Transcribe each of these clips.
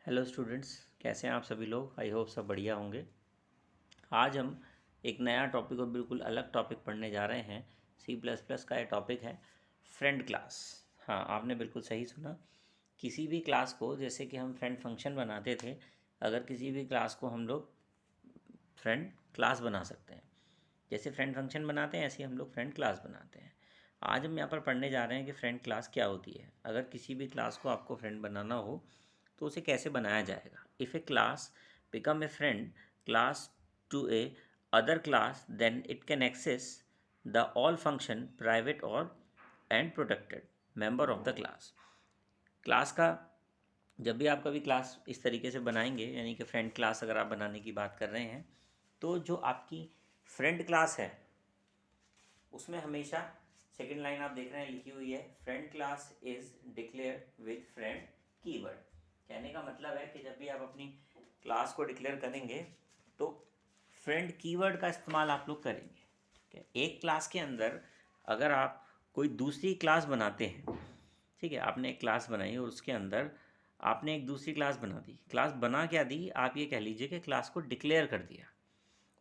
Hello students, कैसे हैं आप सभी लोग। आई होप सब बढ़िया होंगे। आज हम एक नया टॉपिक और बिल्कुल अलग टॉपिक पढ़ने जा रहे हैं। C++ का ये टॉपिक है फ्रेंड क्लास। हाँ, आपने बिल्कुल सही सुना। किसी भी क्लास को, जैसे कि हम फ्रेंड फंक्शन बनाते थे, अगर किसी भी क्लास को हम लोग फ्रेंड क्लास बना सकते हैं। जैसे फ्रेंड फंक्शन बनाते हैं ऐसे ही हम लोग फ्रेंड क्लास बनाते हैं। आज हम यहाँ पर पढ़ने जा रहे हैं कि फ्रेंड क्लास क्या होती है। अगर किसी भी क्लास को आपको फ्रेंड बनाना हो तो उसे कैसे बनाया जाएगा। If a class become a friend class to a other class, then it can access the all function private और and protected member of the class. Class का जब भी आप कभी क्लास इस तरीके से बनाएंगे, यानी कि फ्रेंड क्लास अगर आप बनाने की बात कर रहे हैं, तो जो आपकी फ्रेंड क्लास है उसमें हमेशा सेकंड लाइन आप देख रहे हैं लिखी हुई है, friend class is declare with friend keyword. कहने का मतलब है कि जब भी आप अपनी क्लास को डिक्लेयर करेंगे तो फ्रेंड कीवर्ड का इस्तेमाल आप लोग करेंगे। ठीक है, एक क्लास के अंदर अगर आप कोई दूसरी क्लास बनाते हैं, ठीक है, आपने एक क्लास बनाई और उसके अंदर आपने एक दूसरी क्लास बना दी। क्लास बना क्या दी, आप ये कह लीजिए कि क्लास को डिक्लेयर कर दिया।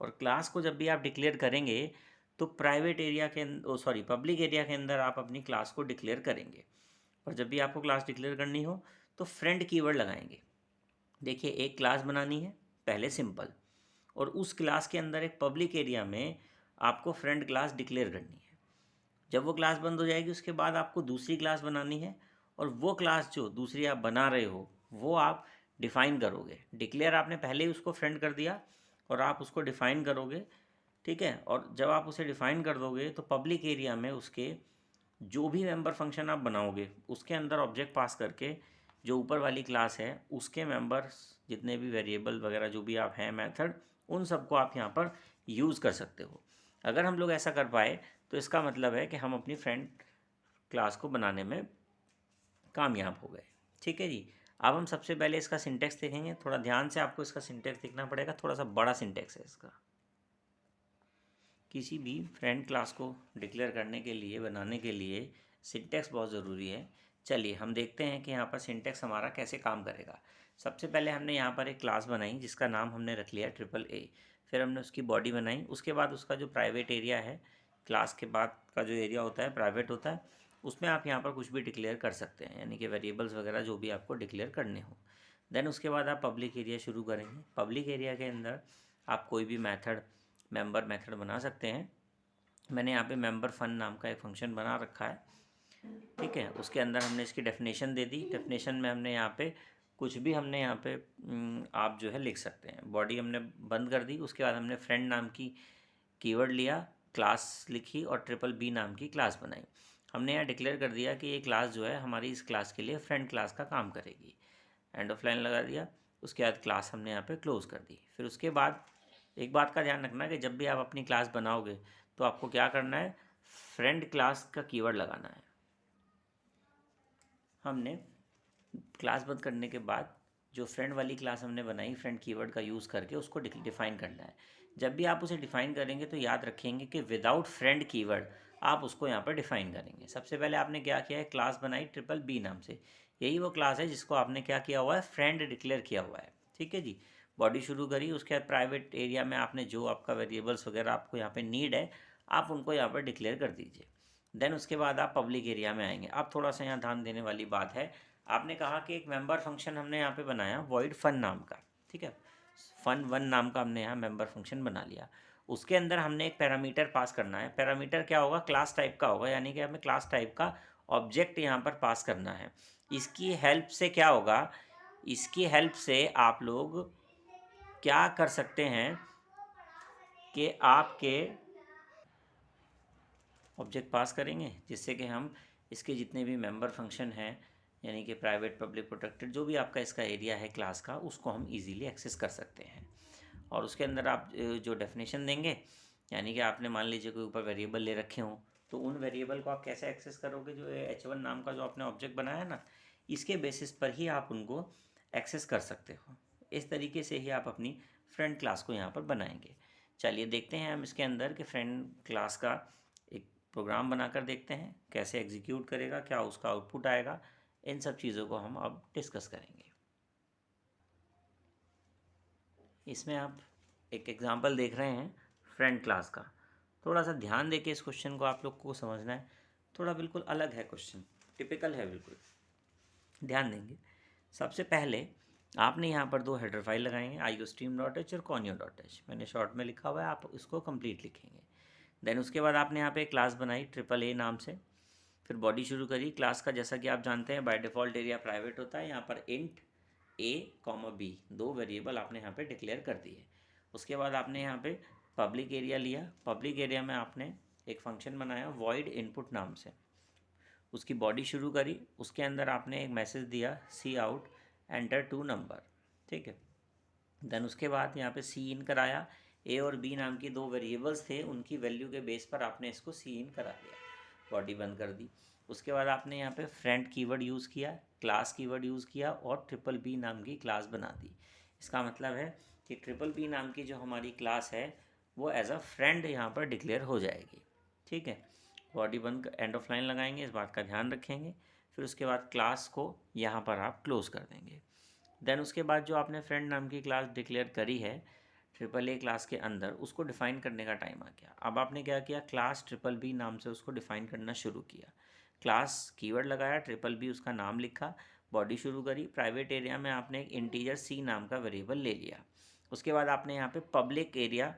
और क्लास को जब भी आप डिक्लेयर करेंगे तो प्राइवेट एरिया के पब्लिक एरिया के अंदर आप अपनी क्लास को डिक्लेयर करेंगे। और जब भी आपको क्लास डिक्लेयर करनी हो तो फ्रेंड कीवर्ड लगाएंगे। देखिए, एक क्लास बनानी है पहले सिंपल, और उस क्लास के अंदर एक पब्लिक एरिया में आपको फ्रेंड क्लास डिक्लेयर करनी है। जब वो क्लास बंद हो जाएगी उसके बाद आपको दूसरी क्लास बनानी है, और वो क्लास जो दूसरी आप बना रहे हो वो आप डिफ़ाइन करोगे। डिक्लेयर आपने पहले ही उसको फ्रेंड कर दिया और आप उसको डिफ़ाइन करोगे। ठीक है, और जब आप उसे डिफ़ाइन कर दोगे तो पब्लिक एरिया में उसके जो भी मेंबर फंक्शन आप बनाओगे उसके अंदर ऑब्जेक्ट पास करके जो ऊपर वाली क्लास है उसके मेंबर्स जितने भी वेरिएबल वगैरह जो भी आप हैं मेथड, उन सबको आप यहाँ पर यूज़ कर सकते हो। अगर हम लोग ऐसा कर पाए तो इसका मतलब है कि हम अपनी फ्रेंड क्लास को बनाने में कामयाब हो गए। ठीक है जी। अब हम सबसे पहले इसका सिंटेक्स देखेंगे। थोड़ा ध्यान से आपको इसका सिंटेक्स देखना पड़ेगा, थोड़ा सा बड़ा सिंटेक्स है इसका। किसी भी फ्रेंड क्लास को डिक्लेयर करने के लिए, बनाने के लिए सिंटेक्स बहुत ज़रूरी है। चलिए हम देखते हैं कि यहाँ पर सिंटेक्स हमारा कैसे काम करेगा। सबसे पहले हमने यहाँ पर एक क्लास बनाई जिसका नाम हमने रख लिया AAA। फिर हमने उसकी बॉडी बनाई, उसके बाद उसका जो प्राइवेट एरिया है, क्लास के बाद का जो एरिया होता है प्राइवेट होता है, उसमें आप यहाँ पर कुछ भी डिक्लेयर कर सकते हैं, यानी कि वेरिएबल्स वगैरह जो भी आपको डिक्लेयर करने हो। देन उसके बाद आप पब्लिक एरिया शुरू करेंगे। पब्लिक एरिया के अंदर आप कोई भी मेथड, मेंबर मेथड बना सकते हैं। मैंने यहाँ पे मेंबर फन नाम का एक फंक्शन बना रखा है। ठीक है, उसके अंदर हमने इसकी डेफिनेशन दे दी। डेफिनेशन में हमने यहाँ पे कुछ भी हमने यहाँ पे आप जो है लिख सकते हैं। बॉडी हमने बंद कर दी, उसके बाद हमने फ्रेंड नाम की कीवर्ड लिया, क्लास लिखी और BBB नाम की क्लास बनाई। हमने यहाँ डिक्लेयर कर दिया कि ये क्लास जो है हमारी इस क्लास के लिए फ्रेंड क्लास का काम करेगी। एंड ऑफ लाइन लगा दिया। उसके बाद क्लास हमने यहाँ पे क्लोज़ कर दी। फिर उसके बाद एक बात का ध्यान रखना कि जब भी आप अपनी क्लास बनाओगे तो आपको क्या करना है, फ्रेंड क्लास का कीवर्ड लगाना है। हमने क्लास बंद करने के बाद जो फ्रेंड वाली क्लास हमने बनाई फ्रेंड कीवर्ड का यूज़ करके उसको डिफ़ाइन करना है। जब भी आप उसे डिफ़ाइन करेंगे तो याद रखेंगे कि विदाउट फ्रेंड कीवर्ड आप उसको यहाँ पर डिफ़ाइन करेंगे। सबसे पहले आपने क्या किया है, क्लास बनाई BBB नाम से। यही वो क्लास है जिसको आपने क्या किया हुआ है, फ्रेंड डिक्लेयर किया हुआ है। ठीक है जी। बॉडी शुरू करी, उसके बाद प्राइवेट एरिया में आपने जो आपका वेरिएबल्स वगैरह आपको यहाँ पे नीड है आप उनको यहाँ पर डिक्लेयर कर दीजिए। देन उसके बाद आप पब्लिक एरिया में आएंगे। अब थोड़ा सा यहाँ ध्यान देने वाली बात है, आपने कहा कि एक मेंबर फंक्शन हमने यहाँ पे बनाया वॉइड फन नाम का। ठीक है, fun1 नाम का हमने यहाँ मेंबर फंक्शन बना लिया। उसके अंदर हमने एक पैरामीटर पास करना है। पैरामीटर क्या होगा, क्लास टाइप का होगा, यानी कि हमें क्लास टाइप का ऑब्जेक्ट यहाँ पर पास करना है। इसकी हेल्प से क्या होगा, इसकी हेल्प से आप लोग क्या कर सकते हैं कि आपके ऑब्जेक्ट पास करेंगे जिससे कि हम इसके जितने भी मेंबर फंक्शन हैं, यानी कि प्राइवेट पब्लिक प्रोटेक्टेड जो भी आपका इसका एरिया है क्लास का, उसको हम इजीली एक्सेस कर सकते हैं। और उसके अंदर आप जो डेफिनेशन देंगे, यानी कि आपने मान लीजिए कोई ऊपर वेरिएबल ले रखे हों तो उन वेरिएबल को आप कैसे एक्सेस करोगे, जो H1 नाम का जो आपने ऑब्जेक्ट बनाया है ना, इसके बेसिस पर ही आप उनको एक्सेस कर सकते हो। इस तरीके से ही आप अपनी फ्रेंड क्लास को यहाँ पर बनाएंगे। चलिए देखते हैं हम इसके अंदर कि फ्रेंड क्लास का एक प्रोग्राम बनाकर देखते हैं कैसे एग्जीक्यूट करेगा, क्या उसका आउटपुट आएगा। इन सब चीज़ों को हम अब डिस्कस करेंगे। इसमें आप एक एग्जांपल देख रहे हैं फ्रेंड क्लास का। थोड़ा सा ध्यान देके इस क्वेश्चन को आप लोग को समझना है। थोड़ा बिल्कुल अलग है क्वेश्चन, टिपिकल है बिल्कुल, ध्यान देंगे। सबसे पहले आपने यहाँ पर दो हेडर फाइल लगाएंगे, iostream.h और conio.h। मैंने शॉर्ट में लिखा हुआ है, आप इसको कंप्लीट लिखेंगे। देन उसके बाद आपने यहाँ पे क्लास बनाई AAA नाम से। फिर बॉडी शुरू करी। क्लास का जैसा कि आप जानते हैं बाय डिफ़ॉल्ट एरिया प्राइवेट होता है। यहाँ पर इंट a, b दो वेरिएबल आपने यहाँ पे डिक्लेयर कर दिए। उसके बाद आपने यहाँ पे पब्लिक एरिया लिया। पब्लिक एरिया में आपने एक फंक्शन बनाया void input नाम से। उसकी बॉडी शुरू करी। उसके अंदर आपने एक मैसेज दिया सी आउट एंटर 2 नंबर, ठीक है। देन उसके बाद यहाँ पे सी इन कराया। ए और बी नाम की दो वेरिएबल्स थे, उनकी वैल्यू के बेस पर आपने इसको सी इन करा दिया। बॉडी बंद कर दी। उसके बाद आपने यहाँ पे फ्रेंड कीवर्ड यूज़ किया, क्लास कीवर्ड यूज़ किया और BBB नाम की क्लास बना दी। इसका मतलब है कि BBB नाम की जो हमारी क्लास है वो एज अ फ्रेंड यहाँ पर डिक्लेयर हो जाएगी, ठीक है। बॉडी बंद एंड ऑफ लाइन लगाएंगे, इस बात का ध्यान रखेंगे। फिर उसके बाद क्लास को यहाँ पर आप क्लोज कर देंगे। देन उसके बाद जो आपने फ्रेंड नाम की क्लास डिक्लेयर करी है AAA क्लास के अंदर, उसको डिफ़ाइन करने का टाइम आ गया। अब आपने क्या किया, क्लास BBB नाम से उसको डिफ़ाइन करना शुरू किया। क्लास कीवर्ड लगाया, BBB उसका नाम लिखा, बॉडी शुरू करी। प्राइवेट एरिया में आपने एक इंटीजर सी नाम का वेरिएबल ले लिया। उसके बाद आपने यहाँ पे पब्लिक एरिया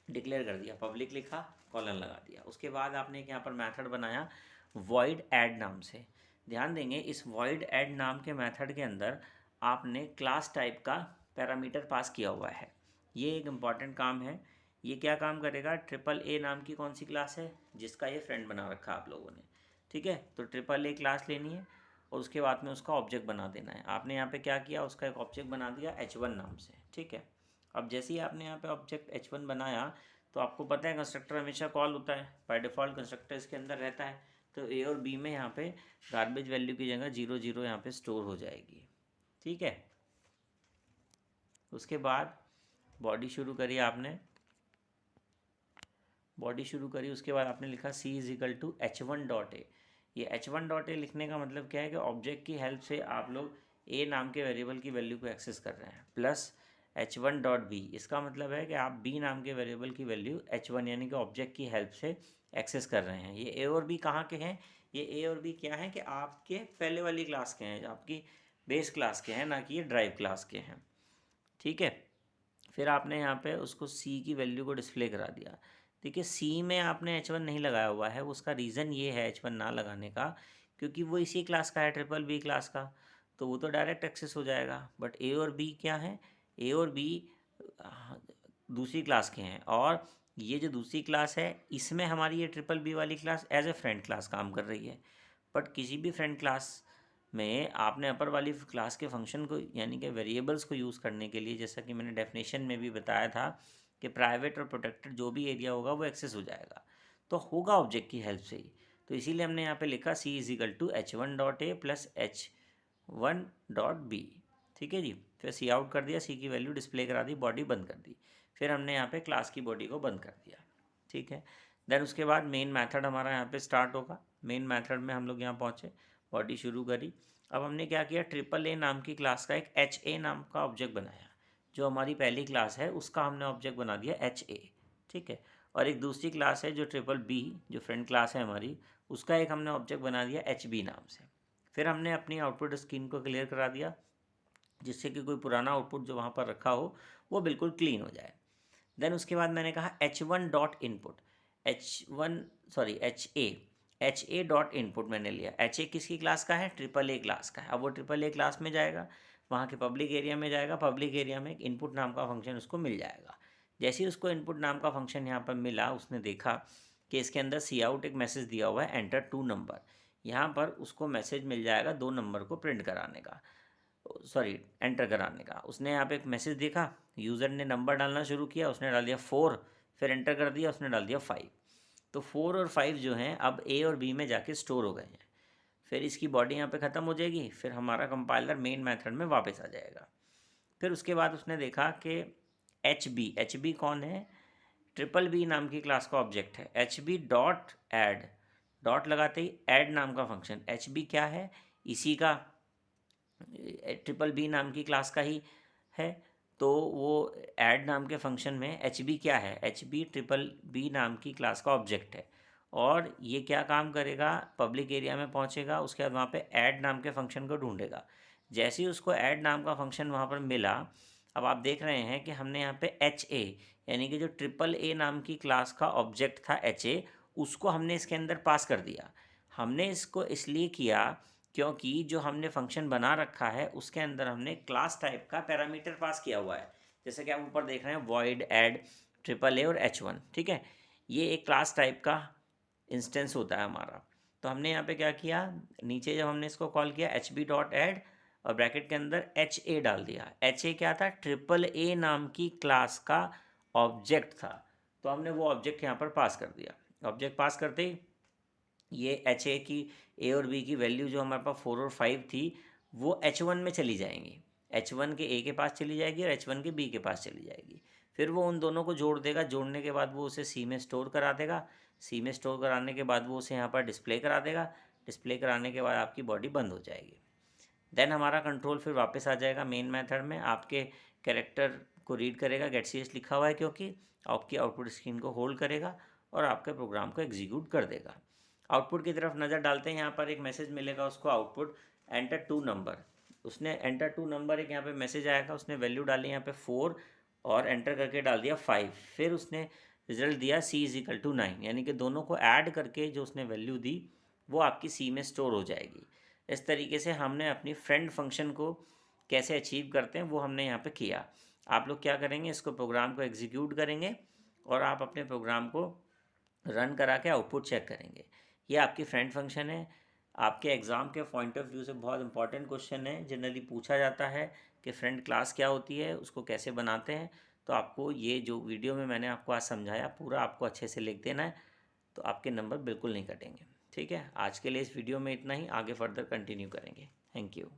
डिक्लेयर कर दिया, पब्लिक लिखा, कॉलन लगा दिया। उसके बाद आपने एक यहाँ पर मेथड बनाया void add नाम से। ध्यान देंगे इस void add नाम के मेथड के अंदर आपने क्लास टाइप का पैरामीटर पास किया हुआ है। ये एक इम्पॉर्टेंट काम है। ये क्या काम करेगा, AAA नाम की कौन सी क्लास है जिसका ये फ्रेंड बना रखा आप लोगों ने, ठीक है। तो AAA क्लास लेनी है और उसके बाद में उसका ऑब्जेक्ट बना देना है। आपने यहाँ पे क्या किया, उसका एक ऑब्जेक्ट बना दिया H1 नाम से, ठीक है। अब जैसे ही आपने यहाँ पे ऑब्जेक्ट H1 बनाया तो आपको पता है कंस्ट्रक्टर हमेशा कॉल होता है, बाय डिफ़ॉल्ट कंस्ट्रक्टर इसके अंदर रहता है। तो ए और बी में यहाँ पे गार्बेज वैल्यू की जगह 0 0 यहाँ पे स्टोर हो जाएगी, ठीक है। उसके बाद बॉडी शुरू करी आपने, बॉडी शुरू करी। उसके बाद आपने लिखा C = H1.a। ये H1.a लिखने का मतलब क्या है कि ऑब्जेक्ट की हेल्प से आप लोग A नाम के वेरिएबल की वैल्यू को एक्सेस कर रहे हैं, प्लस H1.b। इसका मतलब है कि आप B नाम के वेरिएबल की वैल्यू H1 यानी कि ऑब्जेक्ट की हेल्प से एक्सेस कर रहे हैं। ये A और B कहाँ के हैं, ये A और B क्या हैं कि आपके पहले वाली क्लास के हैं, आपकी बेस क्लास के हैं, ना कि ये ड्राइव क्लास के हैं, ठीक है। फिर आपने यहाँ पे उसको C की वैल्यू को डिस्प्ले करा दिया। देखिए C में आपने H1 नहीं लगाया हुआ है, उसका रीज़न ये है H1 ना लगाने का, क्योंकि वो इसी क्लास का है, BBB क्लास का, तो वो तो डायरेक्ट एक्सेस हो जाएगा। बट A और B क्या है, A और B दूसरी क्लास के हैं, और ये जो दूसरी क्लास है इसमें हमारी ये BBB वाली class as a friend class काम कर रही है। बट किसी भी फ्रेंड क्लास में आपने अपर वाली क्लास के फंक्शन को यानी कि वेरिएबल्स को यूज़ करने के लिए, जैसा कि मैंने डेफिनेशन में भी बताया था कि प्राइवेट और प्रोटेक्टेड जो भी एरिया होगा वो एक्सेस हो जाएगा, तो होगा ऑब्जेक्ट की हेल्प से ही। तो इसीलिए हमने यहाँ पे लिखा C = H1.a + H1.b, ठीक है जी। फिर C आउट कर दिया, C की वैल्यू डिस्प्ले करा दी, बॉडी बंद कर दी। फिर हमने यहाँ पे क्लास की बॉडी को बंद कर दिया, ठीक है। देन उसके बाद मेन मेथड हमारा यहाँ पे स्टार्ट होगा। मेन मेथड में हम लोग यहाँ पहुँचे, बॉडी शुरू करी। अब हमने क्या किया, AAA नाम की क्लास का एक HA नाम का ऑब्जेक्ट बनाया। जो हमारी पहली क्लास है उसका हमने ऑब्जेक्ट बना दिया HA, ठीक है। और एक दूसरी क्लास है जो BBB, जो फ्रेंड क्लास है हमारी, उसका एक हमने ऑब्जेक्ट बना दिया HB नाम से। फिर हमने अपनी आउटपुट स्क्रीन को क्लियर करा दिया, जिससे कि कोई पुराना आउटपुट जो वहाँ पर रखा हो वो बिल्कुल क्लीन हो जाए। देन उसके बाद मैंने कहा H1.input, HA.input मैंने लिया। HA किसकी क्लास का है, AAA क्लास का है। अब वो AAA क्लास में जाएगा, वहाँ के पब्लिक एरिया में जाएगा, पब्लिक एरिया में एक इनपुट नाम का फंक्शन उसको मिल जाएगा। जैसे ही उसको इनपुट नाम का फंक्शन यहाँ पर मिला, उसने देखा कि इसके अंदर सी आउट एक मैसेज दिया हुआ है एंटर 2 नंबर। यहाँ पर उसको मैसेज मिल जाएगा 2 नंबर को प्रिंट कराने का, सॉरी एंटर कराने का। उसने यहाँ पे एक मैसेज देखा, यूज़र ने नंबर डालना शुरू किया, उसने डाल दिया 4, फिर एंटर कर दिया, उसने डाल दिया 5। तो 4 और 5 जो हैं अब A और B में जाके स्टोर हो गए हैं। फिर इसकी बॉडी यहाँ पे ख़त्म हो जाएगी, फिर हमारा कंपाइलर मेन मेथड में वापस आ जाएगा। फिर उसके बाद उसने देखा कि HB कौन है, BBB नाम की क्लास का ऑब्जेक्ट है। HB.add, डॉट लगाते ही ऐड नाम का फंक्शन। HB क्या है, इसी का BBB नाम की क्लास का ही है। तो वो ऐड नाम के फंक्शन में एच बी क्या है, एच बी ट्रिपल बी नाम की क्लास का ऑब्जेक्ट है, और ये क्या काम करेगा, पब्लिक एरिया में पहुंचेगा, उसके बाद वहाँ पे ऐड नाम के फंक्शन को ढूंढेगा। जैसे ही उसको ऐड नाम का फंक्शन वहाँ पर मिला, अब आप देख रहे हैं कि हमने यहाँ पे एच ए यानी कि जो ट्रिपल ए नाम की क्लास का ऑब्जेक्ट था एच ए, उसको हमने इसके अंदर पास कर दिया। हमने इसको इसलिए किया क्योंकि जो हमने फंक्शन बना रखा है उसके अंदर हमने क्लास टाइप का पैरामीटर पास किया हुआ है। जैसे कि आप ऊपर देख रहे हैं वॉइड ऐड ट्रिपल ए और एच वन, ठीक है, ये एक क्लास टाइप का इंस्टेंस होता है हमारा। तो हमने यहाँ पे क्या किया, नीचे जब हमने इसको कॉल किया एच बी डॉट ऐड और ब्रैकेट के अंदर एच ए डाल दिया। एच ए क्या था, ट्रिपल ए नाम की क्लास का ऑब्जेक्ट था, तो हमने वो ऑब्जेक्ट यहाँ पर पास कर दिया। ऑब्जेक्ट पास करते ही ये एच ए की ए और बी की वैल्यू जो हमारे पास 4 और 5 थी वो एच वन में चली जाएंगी, एच वन के ए के पास चली जाएगी और एच वन के बी के पास चली जाएगी। फिर वो उन दोनों को जोड़ देगा, जोड़ने के बाद वो उसे सी में स्टोर करा देगा, सी में स्टोर कराने के बाद वो उसे यहाँ पर डिस्प्ले करा देगा, डिस्प्ले कराने के बाद आपकी बॉडी बंद हो जाएगी। देन हमारा कंट्रोल फिर वापस आ जाएगा मेन मेथड में, आपके कैरेक्टर को रीड करेगा, गेट सी एस लिखा हुआ है क्योंकि आपकी आउटपुट स्क्रीन को होल्ड करेगा और आपके प्रोग्राम को एग्जीक्यूट कर देगा। आउटपुट की तरफ नज़र डालते हैं, यहाँ पर एक मैसेज मिलेगा उसको, आउटपुट एंटर टू नंबर। उसने एंटर टू नंबर एक यहाँ पे मैसेज आएगा, उसने वैल्यू डाली यहाँ पे 4 और एंटर करके डाल दिया 5। फिर उसने रिजल्ट दिया c इज इक्वल टू 9, यानी कि दोनों को ऐड करके जो उसने वैल्यू दी वो आपकी c में स्टोर हो जाएगी। इस तरीके से हमने अपनी फ्रेंड फंक्शन को कैसे अचीव करते हैं वो हमने यहाँ पे किया। आप लोग क्या करेंगे, इसको प्रोग्राम को एग्जीक्यूट करेंगे और आप अपने प्रोग्राम को रन करा के आउटपुट चेक करेंगे। ये आपकी फ्रेंड फंक्शन है। आपके एग्ज़ाम के पॉइंट ऑफ व्यू से बहुत इंपॉर्टेंट क्वेश्चन है, जनरली पूछा जाता है कि फ्रेंड क्लास क्या होती है, उसको कैसे बनाते हैं। तो आपको ये जो वीडियो में मैंने आपको आज समझाया पूरा आपको अच्छे से लिख देना है, तो आपके नंबर बिल्कुल नहीं कटेंगे। ठीक है, आज के लिए इस वीडियो में इतना ही, आगे फर्दर कंटिन्यू करेंगे। Thank you.